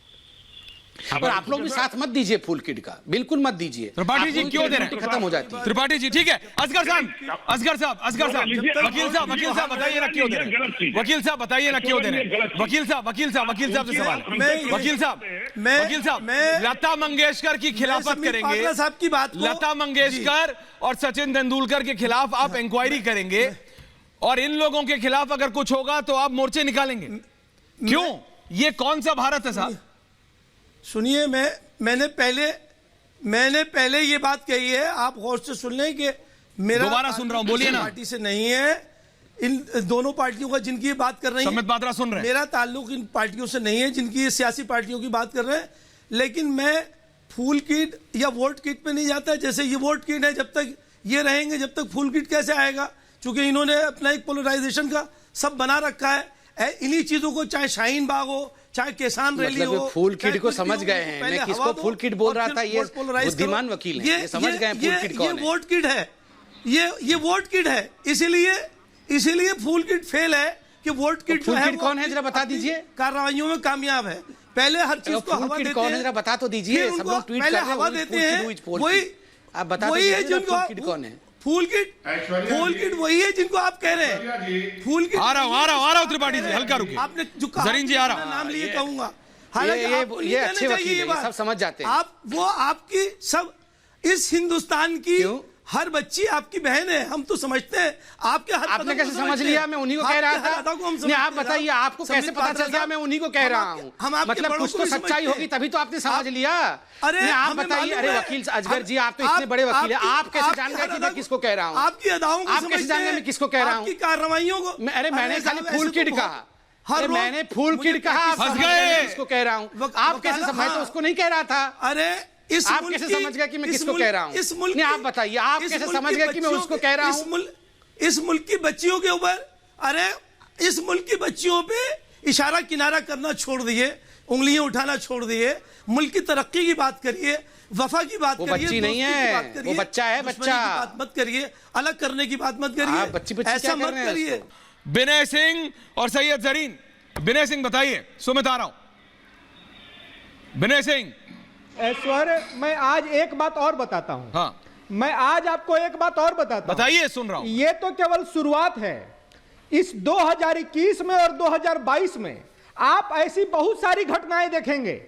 और आप लोग भी साथ मत दीजिए फूल किड का, बिल्कुल मत दीजिए। त्रिपाठी जी क्यों दे रहे हैं? खत्म हो जाती है। त्रिपाठी जी ठीक है, असगर साहब वकील साहब बताइए ना क्यों दे रहे हैं? वकील साहब बताइए ना क्यों दे रहे हैं? वकील साहब से सवाल, वकील साहब लता मंगेशकर की खिलाफत करेंगे, लता मंगेशकर और सचिन तेंदुलकर के खिलाफ आप इंक्वायरी करेंगे, और इन लोगों के खिलाफ अगर कुछ होगा तो आप मोर्चे निकालेंगे, क्यों? ये कौन सा भारत है साहब? सुनिए, मैंने पहले ये बात कही है, आप गौर से सुन लें कि मेरा दोबारा सुन रहा हूं, बोलिए ना। पार्टी से नहीं है, इन दोनों पार्टियों का जिनकी ये बात कर रही है, संबित पात्रा सुन रहे हैं, मेरा ताल्लुक इन पार्टियों से नहीं है जिनकी ये सियासी पार्टियों की बात कर रहे हैं, लेकिन मैं फूल किट या वोट किट पे नहीं जाता है। जैसे ये वोट किट है, जब तक ये रहेंगे जब तक फूल किट कैसे आएगा, क्योंकि इन्होंने अपना एक पोलराइजेशन का सब बना रखा है। इन्हीं चीजों को, चाहे शाहीन बाग हो, चाहे किसान रैली हो, फूल किट को समझ गए हैं। मैं किसको फूल किट बोल रहा था, ये बुद्धिमान वकील है, ये समझ गए फूल किट कौन है। ये वोट किट है, ये वोट किट है, इसीलिए फूल किट फेल है कि वोट किट जो है कौन है जरा बता दीजिए। कार्रवाइयों में कामयाब है। पहले हर चीज को हवा देते हैं, कौन है जरा बता तो दीजिए। सब लोग ट्वीट कर रहे हैं, हवा देते हैं, वही आप बता वही है दीजिए जिनको फूल किट कौन है। फूल किट वही है जिनको आप कह रहे हैं। फूल किट आ रहा हूं त्रिपाठी जी, हल्का रुकिए। आपने जो कहा, जरीन जी आ रहा नाम लिए कहूंगा। ये अच्छे वकील हैं, ये सब समझ जाते हैं। वो आपकी सब इस हिंदुस्तान की हर बच्ची आपकी बहन है, हम तो समझते हैं। आपने कैसे समझ लिया? मैं उन्हीं को कह रहा था। नहीं, आप बताइए, आपको कैसे पता चल गया? मैं उन्हीं को कह रहा हूँ। मतलब कुछ तो सच्चाई होगी तभी तो आपने समझ लिया। अरे आप बताइए। अरे वकील अजगर जी, आप तो इतने बड़े वकील हैं, आप कैसे जान गए कि मैं किसको कह रहा हूँ? आपकी अदाओं को आप कैसे जान गए मैं किसको कह रहा हूँ? आपकी कार्रवाइयों को। अरे मैंने खाली फूल किट कहा, मैंने फूल किट कहा, फंस गए। किसको कह रहा हूँ? आप कैसे समझे? तो उसको नहीं कह रहा था। अरे आप कैसे समझ गए कि मैं किसको कह रहा हूँ? नहीं, आप बताइए, आप कैसे समझ गए कि मैं उसको कह रहा हूँ? इस मुल्क की बच्चियों के ऊपर, अरे इस मुल्क की बच्चियों पे इशारा किनारा करना छोड़ दिए, उंगलियां उठाना छोड़ दिए, मुल्क की तरक्की की बात करिए, वफा की बात करिए। बच्ची नहीं है, वो बच्चा है, बच्चा। बात मत करिए, अलग करने की बात मत करिए, ऐसा मत करिए। विनय सिंह और सैयद जरीन। विनय सिंह बताइए, सुमित आ रहा हूं। विनय सिंह। ऐश्वर्य, मैं आज एक बात और बताता हूं। हाँ, मैं आज आपको एक बात और बताता हूं। बताइए, सुन रहा हूं। ये तो केवल शुरुआत है। इस 2021 में और 2022 में आप ऐसी बहुत सारी घटनाएं देखेंगे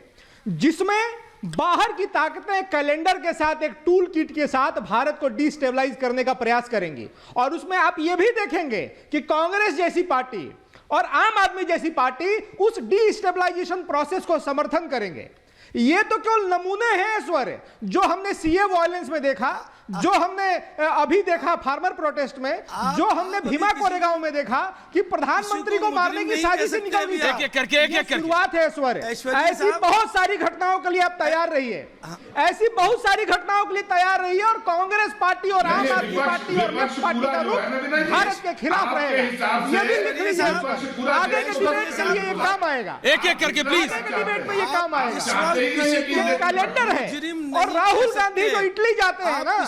जिसमें बाहर की ताकतें कैलेंडर के साथ, एक टूल किट के साथ भारत को डिस्टेबलाइज करने का प्रयास करेंगी। और उसमें आप ये भी देखेंगे कि कांग्रेस जैसी पार्टी और आम आदमी जैसी पार्टी उस डिस्टेबलाइजेशन प्रोसेस को समर्थन करेंगे। ये तो केवल नमूने हैं ऐश्वर्य, जो हमने सीए वायलेंस में देखा, जो हमने अभी देखा फार्मर प्रोटेस्ट में, जो हमने भीमा कोरेगांव में देखा कि प्रधानमंत्री को मारने की साजिश निकल गई। एक-एक शुरुआत है ऐश्वर्य। ऐसी बहुत सारी घटनाओं के लिए आप तैयार रहिए, ऐसी बहुत सारी घटनाओं के लिए तैयार रहिए। और कांग्रेस पार्टी और आम आदमी पार्टी और लेफ्ट पार्टी का रुख भारत के खिलाफ रहेगा। ये भी लिख लीजिए, आगे के डिबेट के लिए ये काम आएगा। एक-एक करके प्लीज, आगे के डिबेट में ये काम आएगा। ये कैलेंडर है। और राहुल गांधी जो इटली जाते हैं ना,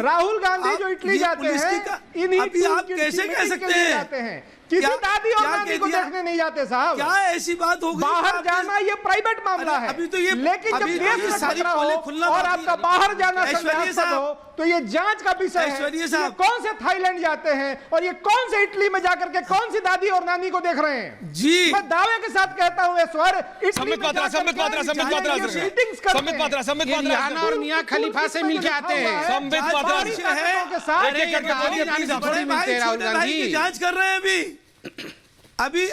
राहुल गांधी जो इटली जाते हैं, इन्हीं आप कैसे कह सकते हैं? किसी दादी और नानी को देखने नहीं जाते साहब। क्या ऐसी बात हो गई? बाहर जाना ये प्राइवेट मामला है। अभी तो ये, लेकिन जब देश में खतरा हो और आपका बाहर जाना संदेहास्पद हो तो ये जांच का विषय है। ये कौन से थाईलैंड जाते हैं और ये कौन से इटली में जाकर के कौन सी दादी और नानी को देख रहे हैं? जी, मैं दावे के साथ कहता हूँ ऐश्वर्य, रिहाना और मियां खलीफा से मिलके आते हैं। राहुल गांधी जांच कर रहे हैं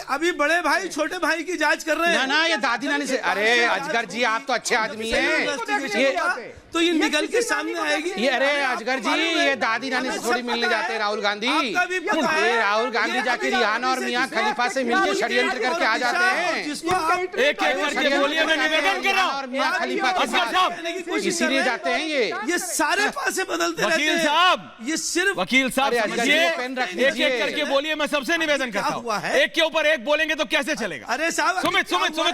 अभी बड़े भाई छोटे भाई की जांच कर रहे हैं। ना ये दादी नानी से। अरे अजगर जी, आप तो अच्छे आदमी हैं, तो ये निकल के सामने आएगी। ये अरे अजगर जी, ये दादी नानी से थोड़ी मिलने जाते हैं राहुल गांधी। ये राहुल गांधी जाके रिहाना और मियां खलीफा से मिलके षड्यंत्र करके आ जाते हैं। एक करके बोलिए, मैं निवेदन कर रहा हूं। और मियां खलीफा इसीलिए जाते हैं। ये सारे पासे बदलते रहते हैं। वकील साहब, ये सिर्फ वकील साहब एक करके बोलिए, मैं सबसे निवेदन करता हूँ। एक के ऊपर एक बोलेंगे तो कैसे चलेगा? अरे साहब, सुमित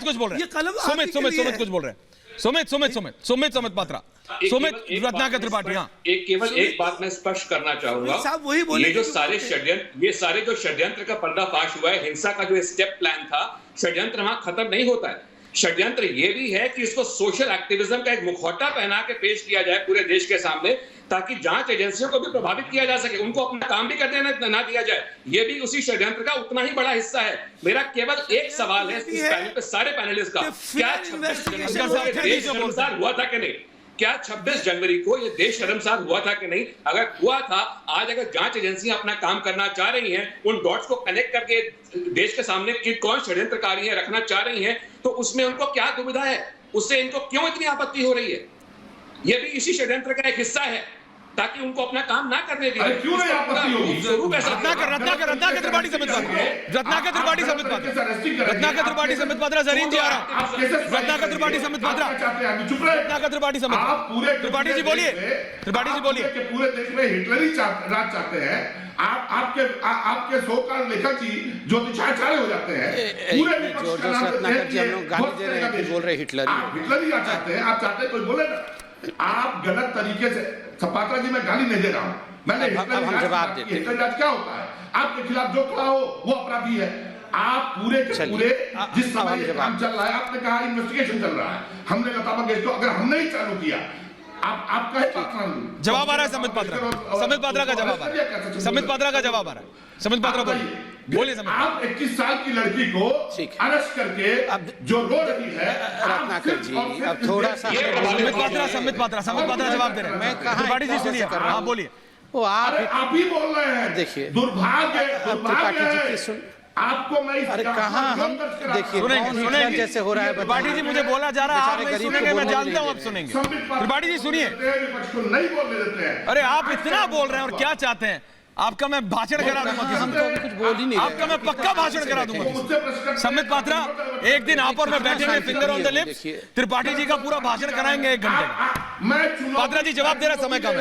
कुछ बोल रहे हैं। सुमित कुछ बोल रहे हैं। सुमित पात्रा, सुमित रत्नाकर त्रिपाठी। हाँ, केवल एक बात मैं स्पष्ट करना चाहूंगा साहब, वही बोले। ये सारे जो षड्यंत्र का पर्दाफाश हुआ है, हिंसा का जो स्टेप प्लान था, षड्यंत्र वहां खत्म नहीं होता है। षड्यंत्र ये भी है कि इसको सोशल एक्टिविज्म का एक मुखौटा पहना के पेश किया जाए पूरे देश के सामने, ताकि जांच एजेंसियों को भी प्रभावित किया जा सके, उनको अपना काम भी करने ना दिया जाए। ये भी उसी षड्यंत्र का उतना ही बड़ा हिस्सा है। मेरा केवल एक सवाल है इस पैनल पे, सारे पैनलिस्ट का, क्या 26 जनवरी को देश शर्मसार हुआ था कि नहीं? क्या 26 जनवरी को ये देश शर्मसार हुआ था कि नहीं? अगर हुआ था, आज अगर जांच एजेंसियां अपना काम करना चाह रही हैं, उन डॉट्स को कनेक्ट करके देश के सामने कि कौन षड्यंत्रकारी है रखना चाह रही हैं, तो उसमें उनको क्या दुविधा है? उससे इनको क्यों इतनी आपत्ति हो रही है? ये भी इसी षड्यंत्र का एक हिस्सा है। ताकि उनको अपना काम ना करने दिया। अरे क्यों नहीं आपत्ति होगी? स्वरूप ऐसा रत्नाकर त्रिपाठी समित पात्रा, रत्नाकर त्रिपाठी समित पात्रा, रत्नाकर त्रिपाठी समित पात्रा, जरीन जी आ रहा हूं, रत्नाकर त्रिपाठी समित पात्रा, रत्नाकर त्रिपाठी समित पात्रा, त्रिपाठी जी बोलिए, त्रिपाठी जी बोलिए। पूरे देश में हिटलरी राज चाहते हैं आपके सो-कॉल्ड लेखक जी जो दिशाचार्य हो जाते हैं, पूरे जो रत्नाकर जी हम लोग गाली दे रहे हैं, फिर बोल रहे हिटलरी हिटलरी राज चाहते हैं। आप चाहते हैं कोई बोले ना, आप गलत तरीके से, पात्रा जी मैं गाली नहीं दे रहा हूं, मैंने अब हम जवाब देते हैं। हिटलरी राज क्या होता है? आपके खिलाफ जो खड़ा हो वो अपराधी है। आप पूरे के पूरे जिस समय ये काम चल रहा है, आपने कहा इन्वेस्टिगेशन चल रहा है, हमने कहा इसको अगर हमने ही चालू किया, आप कहे जवाब आ रहा है समित पात्रा, समित पात्रा का जवाब आ रहा है, समित पात्रा का जवाब आ रहा है, समित पात्रा बोलिए। आप 21 साल की लड़की को अरेस्ट करके अब जो रो रही है रत्नाकर जी, अब थोड़ा सा समित पात्रा जवाब दे रहे हैं। त्रिपाठी जी सुनिए, हाँ बोलिए। वो आप ही बोल रहे हैं। देखिए दुर्भाग्य आपको मैं अरे कहाँ हम देखिए सुनेंगे जैसे हो रहा है। त्रिपाठी जी मुझे बोला जा रहा है, आप नहीं सुनेंगे, मैं जानता हूँ आप सुनेंगे। त्रिपाठी जी सुनिए, नहीं बोलने देते हैं। अरे आप इतना बोल रहे हैं और क्या चाहते हैं? आपका मैं भाषण करा दूंगा, हम तो कुछ बोल ही नहीं, आपका मैं पक्का भाषण करा दूंगा। समित पात्रा एक दिन आप और मैं बैठेंगे, finger on the lips, Tripathi ji का पूरा भाषण कराएंगे 1 घंटे का। पात्रा जी जवाब दे रहे, समय कम है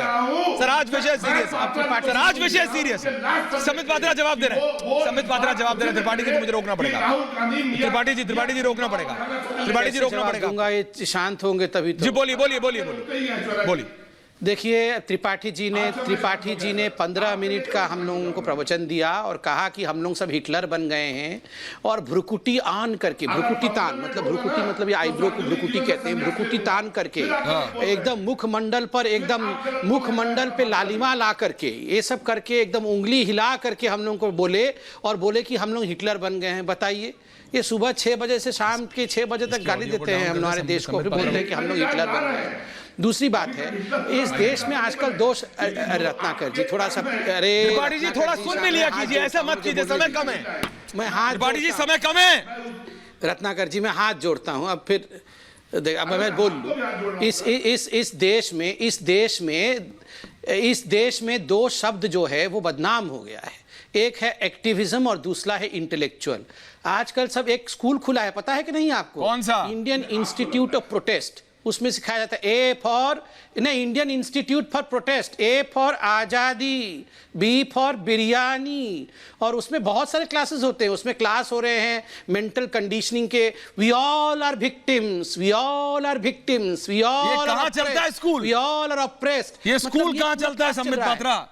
सर, आज विषय सीरियस है सर, आज विषय सीरियस है। समित पात्रा जवाब दे रहे हैं, समित पात्रा जवाब दे रहे हैं। त्रिपाठी जी मुझे रोकना पड़ेगा, त्रिपाठी जी रोकना पड़ेगा, त्रिपाठी जी रोकना पड़ेगा। ये शांत होंगे तभी तो। जी बोलिए। देखिए त्रिपाठी जी ने 15 मिनट का हम लोगों को प्रवचन दिया और कहा कि हम लोग सब हिटलर बन गए हैं, और भ्रुकुटी आन करके, भ्रुकुटी तान मतलब ये आईब्रो को भ्रुकुटी कहते हैं, भ्रुकुटी तान करके एकदम मुखमंडल पे लालिमा ला करके, ये सब करके एकदम उंगली हिला करके हम लोगों को बोले कि हम लोग हिटलर बन गए हैं। बताइए, ये सुबह 6 बजे से शाम के 6 बजे तक गाली देते हैं हमारे देश को, फिर बोलते हैं कि हम लोग हिटलर बन गए हैं। दूसरी बात है, इस देश में आजकल दोष, रत्नाकर जी थोड़ा सा, अरे त्रिपाठी जी थोड़ा सुन भी लिया कीजिए, ऐसा मत कीजिए, समय कम है। मैं हाथ, त्रिपाठी जी समय कम है। रत्नाकर जी मैं हाथ जोड़ता हूं, अब फिर अब मैं बोल लूं। इस देश में 2 शब्द जो है वो बदनाम हो गया है, एक है एक्टिविज्म और दूसरा है इंटेलेक्चुअल। आजकल सब एक स्कूल खुला है, पता है कि नहीं आपको? कौन सा? Indian institute of protest. उसमें सिखाया जाता है Indian institute for protest, A for आज़ादी, बी फॉर बिरयानी, और उसमें बहुत सारे क्लासेस होते हैं। उसमें क्लास हो रहे हैं मेंटल कंडीशनिंग के, we all are victims, we all are victims, we all कहाँ चलता है school? We all are oppressed. ये स्कूल कहाँ चलता है समित पात्रा?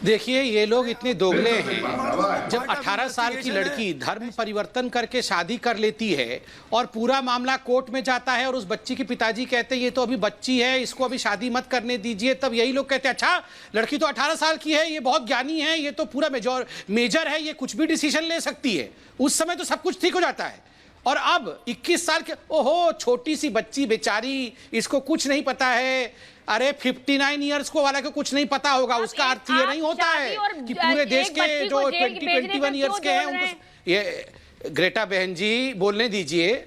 देखिए ये लोग इतने दोगले हैं, जब 18 साल की लड़की धर्म परिवर्तन करके शादी कर लेती है और पूरा मामला कोर्ट में जाता है और उस बच्ची के पिताजी कहते हैं ये तो अभी बच्ची है, इसको अभी शादी मत करने दीजिए, तब यही लोग कहते हैं अच्छा लड़की तो 18 साल की है, ये बहुत ज्ञानी है, ये तो पूरा मेजर है, ये कुछ भी डिसीजन ले सकती है। उस समय तो सब कुछ ठीक हो जाता है, और अब 21 साल के, ओहो छोटी सी बच्ची बेचारी, इसको कुछ नहीं पता है। अरे 59 इयर्स को वाला को कुछ नहीं पता होगा, उसका अर्थ ये नहीं होता है कि पूरे देश के जो 21 इयर्स के हैं उनको। ये ग्रेटा बहन जी बोलने दीजिए।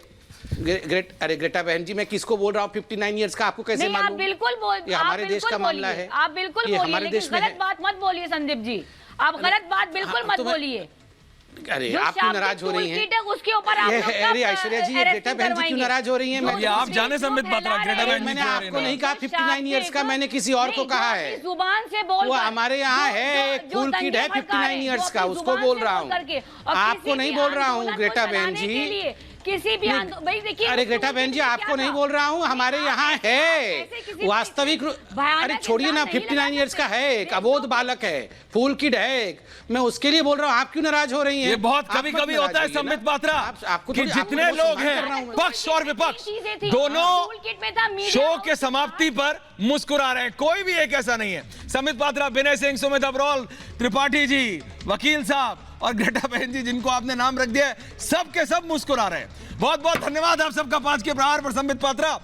ग्रेटा बहन जी मैं किसको बोल रहा हूँ 59 इयर्स का, आपको कैसे मालूम? आप बिल्कुल ये हमारे देश का मामला है, आप बिल्कुल बोलिए, हमारे देश में गलत बात मत बोलिए संदीप जी, आप गलत बात बिल्कुल मत बोलिए। अरे आप क्यों नाराज हो रही हैं? उसके ऊपर आप ऐश्वर्या जी, ग्रेटा बहन जी क्यों नाराज हो रही हैं? आप जाने समित पात्रा, ग्रेटा बहन जी मैंने आपको नहीं कहा 59 इयर्स का, मैंने किसी और को कहा है। जुबान से बोल, वो हमारे यहाँ है, एक कूल किड है 59 इयर्स का, उसको बोल रहा हूँ, आपको नहीं बोल रहा हूँ ग्रेटा बहन जी। किसी भी भाई देखिए, अरे ग्रेटा बहन जी आपको नहीं बोल रहा हूँ, हमारे यहाँ है वास्तविक। अरे छोड़िए ना, 59 इयर्स का है, एक अबोध बालक है, फूल किड है, मैं उसके लिए बोल रहा हूँ। आप क्यों नाराज हो रही हैं? ये बहुत कभी-कभी होता है समित पात्रा कि जितने लोग हैं पक्ष और विपक्ष दोनों शो के समाप्ति पर मुस्कुरा रहे हैं, कोई भी एक ऐसा नहीं है। समित पात्रा, विनय सिंह, सुमित अब्रोल, त्रिपाठी जी, वकील साहब और ग्रेटा बहन जी जिनको आपने नाम रख दिया, सब के सब मुस्कुरा रहे हैं। बहुत बहुत धन्यवाद आप सबका 5 के प्रहार पर समित पात्रा।